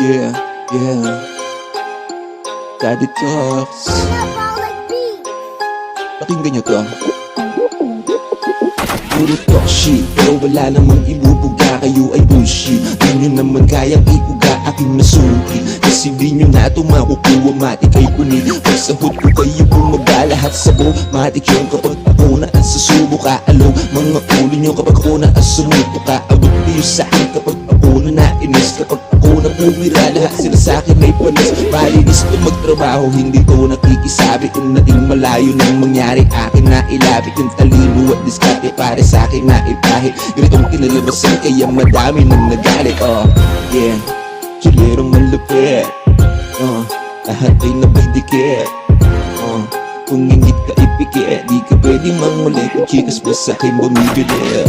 Yeah, yeah. Daddy Talks. Pakinggan nyo to. Puro talk shit, pero wala namang ibubuga. Kayo ay bullshit. Di nyo naman kayang iuga aking masuki. Kasi di nyo na ito makukuha, matik ay kunit. Pag sahod ko kayo bumaba, lahat sabo. Matik yung kapag ako na susubo ka. Alaw, mga ulo nyo kapag ako na sumuko ka. Abot niyo sa akin kapag ako na nainis. Kapag ako na bumira, lahat sila sa akin ay panis. Malinis to magtrabaho, hindi to nakikisabi. Kung naging malayo nang mangyari, akin na ilapit. Yung talino at diskarte para sa akin na ipahit. Ganitong kinalabasan kaya madami nang nagalit. Oh, yeah, chulerong malupit. Lahat ay nabagdikit. Kung ingit ka ipikit, di ka pwedeng manguli. Kung chikas ba sa'kin bumibili.